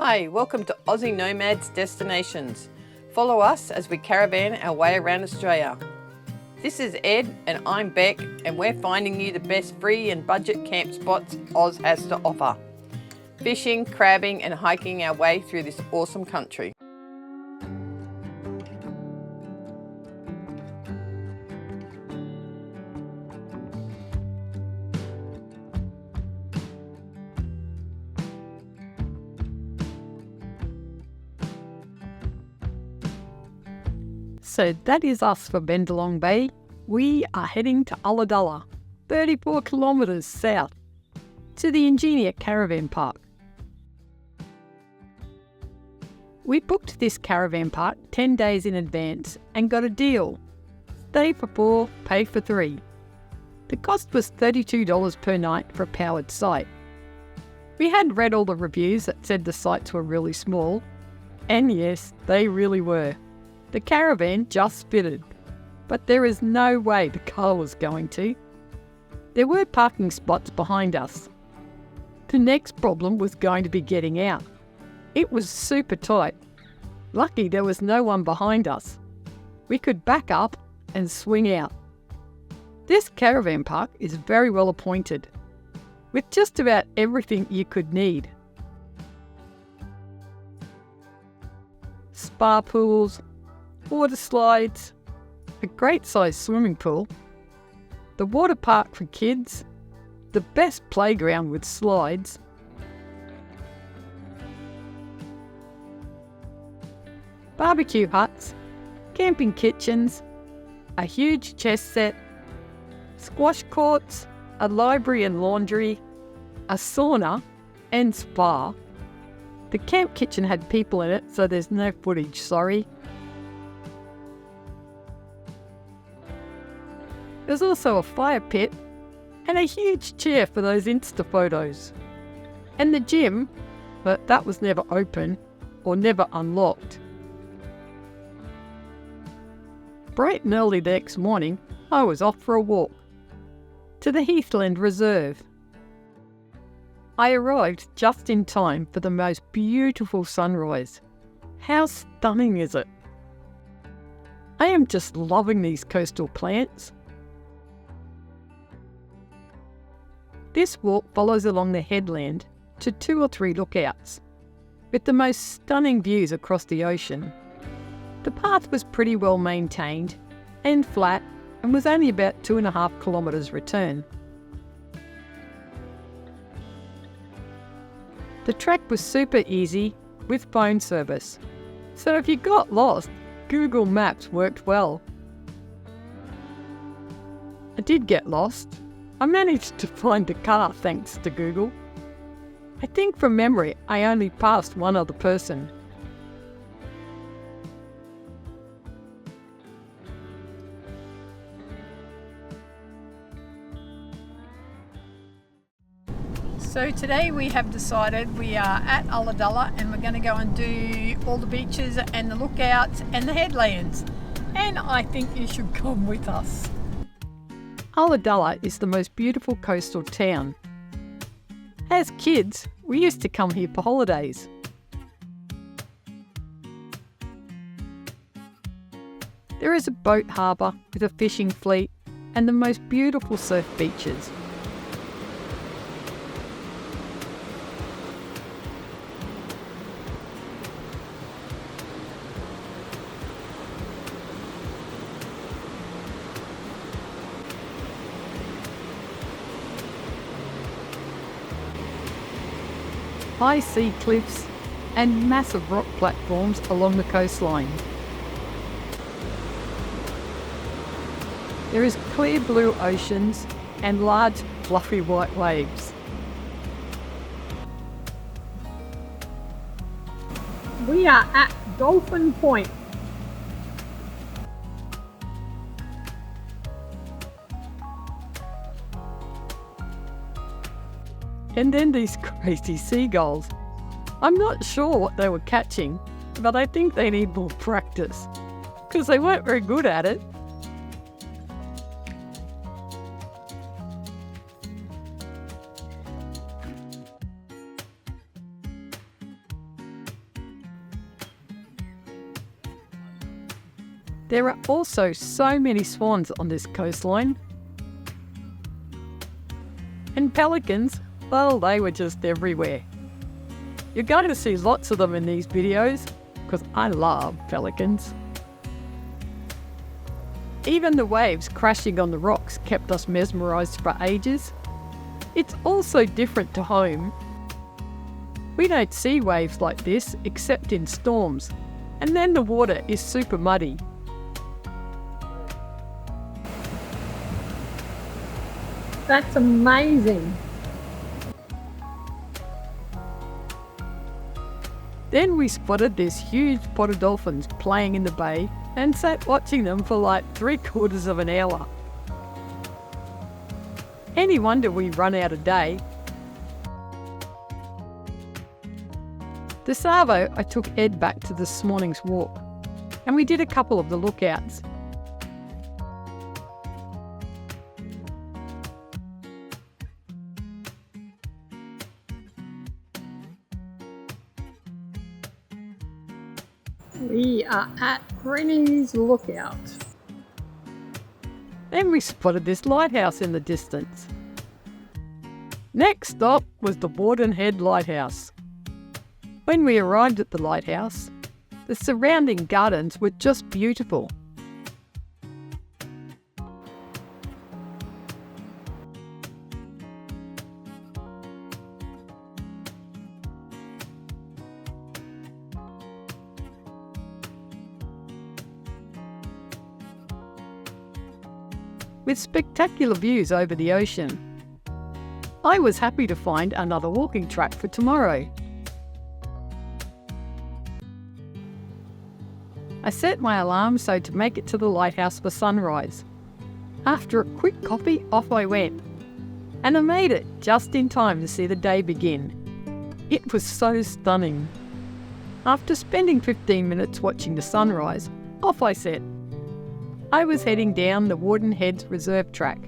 Hi, welcome to Aussie Nomads Destinations. Follow us as we caravan our way around Australia. This is Ed and I'm Beck, and we're finding you the best free and budget camp spots Oz has to offer. Fishing, crabbing and hiking our way through this awesome country. So that is us for Bendalong Bay. We are heading to Ulladulla, 34 kilometres south, to the Ingenia caravan park. We booked this caravan park 10 days in advance and got a deal. Stay for 4, pay for 3. The cost was $32 per night for a powered site. We had read all the reviews that said the sites were really small, and yes, they really were. The caravan just fitted, but there is no way the car was going to. There were parking spots behind us. The next problem was going to be getting out. It was super tight. Lucky there was no one behind us. We could back up and swing out. This caravan park is very well appointed, with just about everything you could need. Spa pools, water slides, a great sized swimming pool, the water park for kids, the best playground with slides, barbecue huts, camping kitchens, a huge chess set, squash courts, a library and laundry, a sauna and spa. The camp kitchen had people in it, so there's no footage, sorry. There's also a fire pit and a huge chair for those Insta photos. And the gym, but that was never open or never unlocked. Bright and early the next morning, I was off for a walk to the Heathland Reserve. I arrived just in time for the most beautiful sunrise. How stunning is it? I am just loving these coastal plants. This walk follows along the headland to 2 or 3 lookouts, with the most stunning views across the ocean. The path was pretty well maintained and flat and was only about 2.5 kilometres return. The track was super easy with phone service, so if you got lost, Google Maps worked well. I did get lost. I managed to find the car thanks to Google. I think from memory I only passed one other person. So today we have decided we are at Ulladulla and we're going to go and do all the beaches and the lookouts and the headlands. And I think you should come with us. Ulladulla is the most beautiful coastal town. As kids, we used to come here for holidays. There is a boat harbour with a fishing fleet and the most beautiful surf beaches. High sea cliffs and massive rock platforms along the coastline. There is clear blue oceans and large fluffy white waves. We are at Dolphin Point. And then these crazy seagulls. I'm not sure what they were catching, but I think they need more practice, because they weren't very good at it. There are also so many swans on this coastline. And pelicans, well, they were just everywhere. You're going to see lots of them in these videos because I love pelicans. Even the waves crashing on the rocks kept us mesmerised for ages. It's also different to home. We don't see waves like this except in storms, and then the water is super muddy. That's amazing. Then we spotted this huge pot of dolphins playing in the bay and sat watching them for like 3/4 of an hour. Any wonder we run out of day. The Savo, I took Ed back to this morning's walk, and we did a couple of the lookouts. We are at Rennies Lookout. Then we spotted this lighthouse in the distance. Next stop was the Warden Lighthouse. When we arrived at the lighthouse, the surrounding gardens were just beautiful. With spectacular views over the ocean. I was happy to find another walking track for tomorrow. I set my alarm so to make it to the lighthouse for sunrise. After a quick coffee, off I went. And I made it just in time to see the day begin. It was so stunning. After spending 15 minutes watching the sunrise, off I set. I was heading down the Warden Heads Reserve track.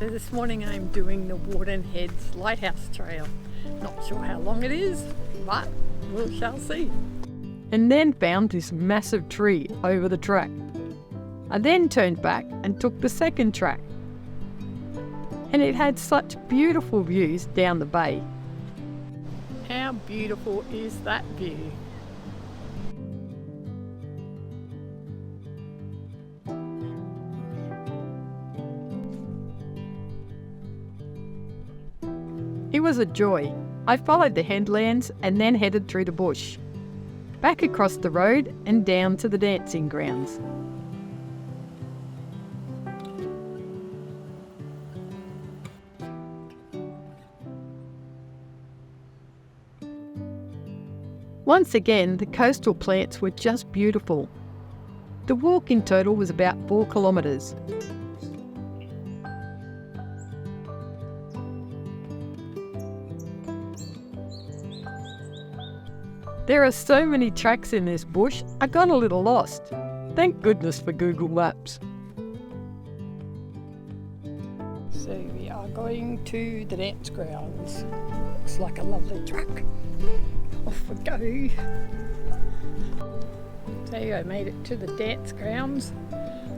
So this morning I'm doing the Warden Heads Lighthouse Trail. Not sure how long it is, but we shall see. And then found this massive tree over the track. I then turned back and took the second track. And it had such beautiful views down the bay. How beautiful is that view? It was a joy. I followed the headlands and then headed through the bush, back across the road and down to the dancing grounds. Once again, the coastal plants were just beautiful. The walk in total was about 4 kilometres. There are so many tracks in this bush, I got a little lost. Thank goodness for Google Maps. So we are going to the dance grounds. Looks like a lovely track. Off we go. So I made it to the dance grounds.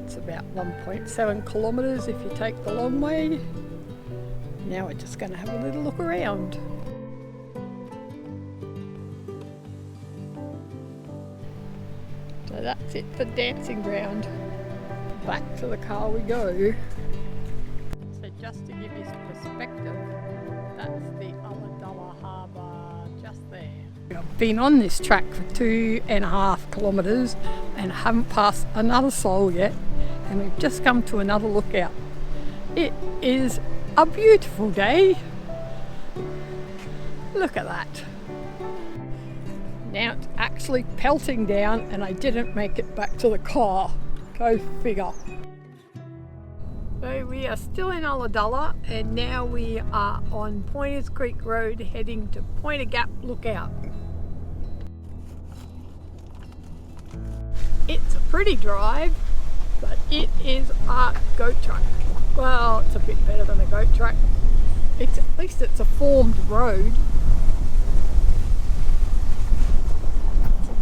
It's about 1.7 kilometres if you take the long way. Now we're just going to have a little look around. So that's it for dancing ground. Back to the car we go. So just to give you some perspective, that's the Ulladulla harbour just there. I've been on this track for 2.5 kilometres and haven't passed another soul yet, and we've just come to another lookout. It is a beautiful day. Look at that. Now it's actually pelting down and I didn't make it back to the car. Go figure. So we are still in Ulladulla and now we are on Pointers Creek Road heading to Pointer Gap Lookout. It's a pretty drive, but it is a goat track. Well, it's a bit better than a goat track. At least it's a formed road.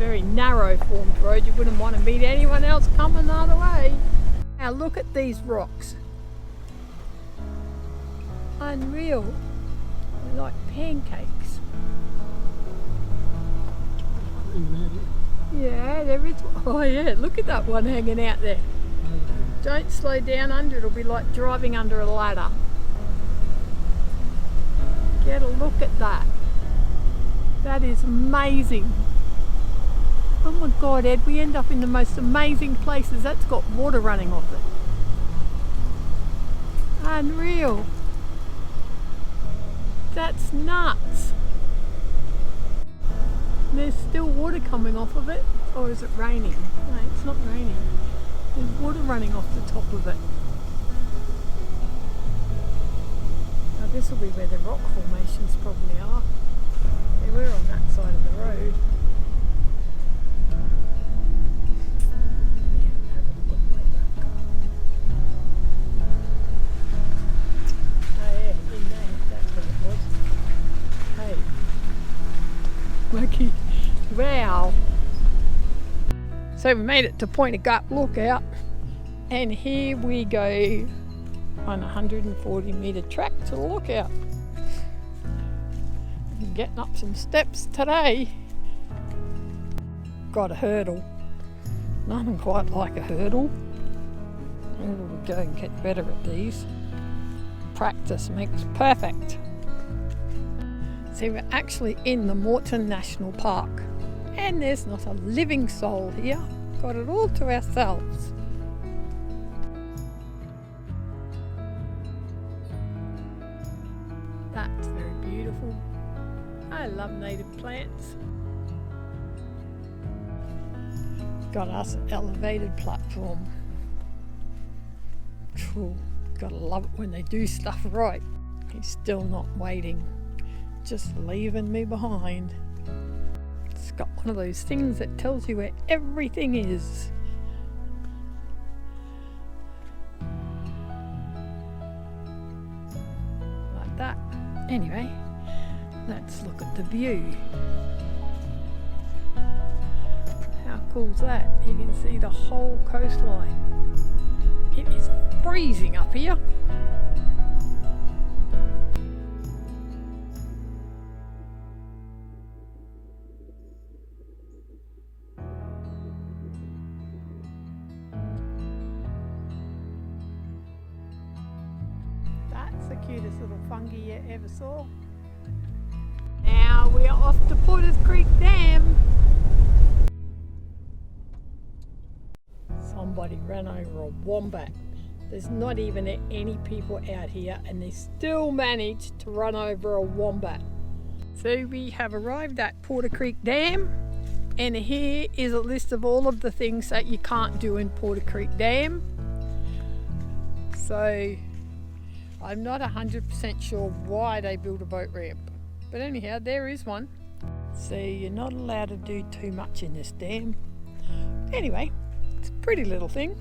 very narrow formed road. You wouldn't want to meet anyone else coming the other way. Now look at these rocks. Unreal. They're like pancakes. Yeah, there is. Oh yeah, look at that one hanging out there. Don't slow down under, it'll be like driving under a ladder. Get a look at that. That is amazing. Oh my God, Ed, we end up in the most amazing places. That's got water running off it. Unreal. That's nuts. There's still water coming off of it. Or is it raining? No, it's not raining. There's water running off the top of it. Now this will be where the rock formations probably are. They were on that side of the road. Yeah, have a look way back. Oh yeah, in there, that's where it was. Hey. Wacky. Wow. So we made it to Point of Gut Lookout, and here we go on a 140 metre track to the lookout. I'm getting up some steps today. Got a hurdle. Nothing quite like a hurdle. Maybe we'll go and get better at these. Practice makes perfect. See, we're actually in the Morten National Park, and there's not a living soul here. Got it all to ourselves. That's very beautiful. I love native plants. Got us an elevated platform. Cool. Gotta love it when they do stuff right. He's still not waiting, just leaving me behind. It's got one of those things that tells you where everything is. Like that. Anyway, let's look at the view. How cool's that? You can see the whole coastline. It is freezing up here. That's the cutest little fungi you ever saw. Now we are off to Porter's Creek Dam. Somebody ran over a wombat. There's not even any people out here, and they still managed to run over a wombat. So we have arrived at Porter Creek Dam, and here is a list of all of the things that you can't do in Porter Creek Dam. So I'm not 100% sure why they built a boat ramp, but anyhow, there is one. So you're not allowed to do too much in this dam. Anyway, it's a pretty little thing.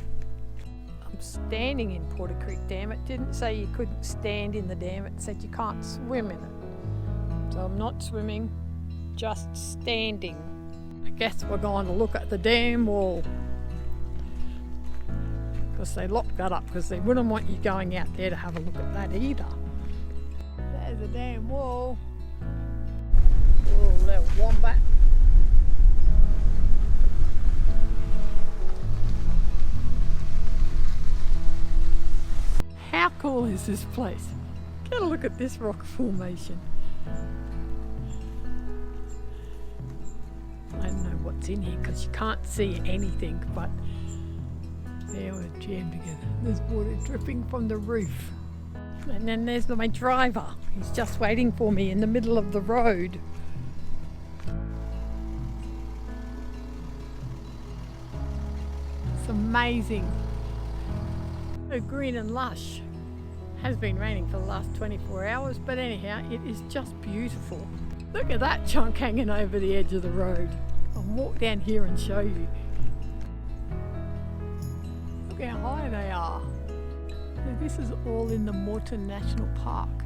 I'm standing in Porter Creek Dam. It didn't say you couldn't stand in the dam, it said you can't swim in it. So I'm not swimming, just standing. I guess we're going to look at the dam wall, because they locked that up because they wouldn't want you going out there to have a look at that either. There's the dam wall. Oh, little wombat. How cool is this place? Get a look at this rock formation. I don't know what's in here because you can't see anything, but there we're jammed together. There's water dripping from the roof. And then there's my driver. He's just waiting for me in the middle of the road. It's amazing. So green and lush. Has been raining for the last 24 hours, but anyhow, it is just beautiful. Look at that chunk hanging over the edge of the road. I'll walk down here and show you. Look how high they are. So this is all in the Morten National Park.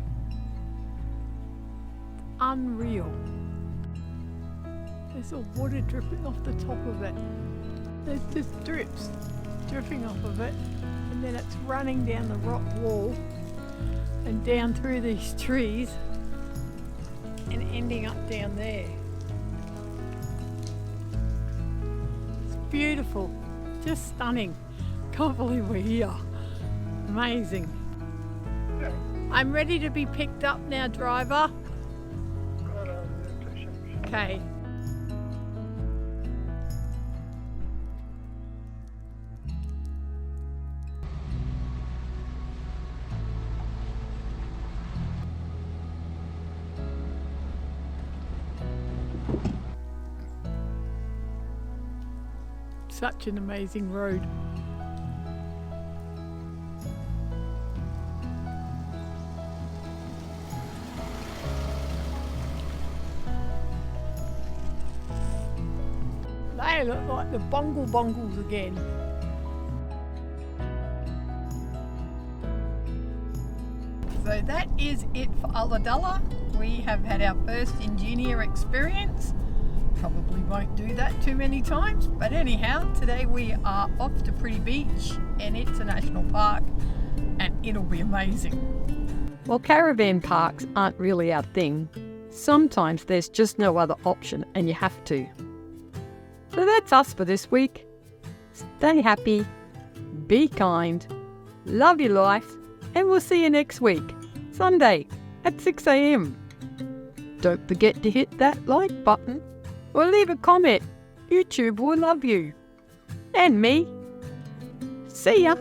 Unreal. There's all water dripping off the top of it. There's just drips dripping off of it, and then it's running down the rock wall and down through these trees and ending up down there. It's beautiful, just stunning. Can't believe we're here. Amazing. I'm ready to be picked up now, driver. Okay. Such an amazing road. They look like the bongles again. So that is it for Ulladulla. We have had our first Ingenia experience. Probably won't do that too many times, but anyhow, today we are off to Pretty Beach, and it's a national park, and it'll be amazing. While caravan parks aren't really our thing, sometimes there's just no other option and you have to. So that's us for this week. Stay happy, be kind, love your life, and we'll see you next week, Sunday at 6 a.m. Don't forget to hit that like button or leave a comment. YouTube will love you. And me. See ya.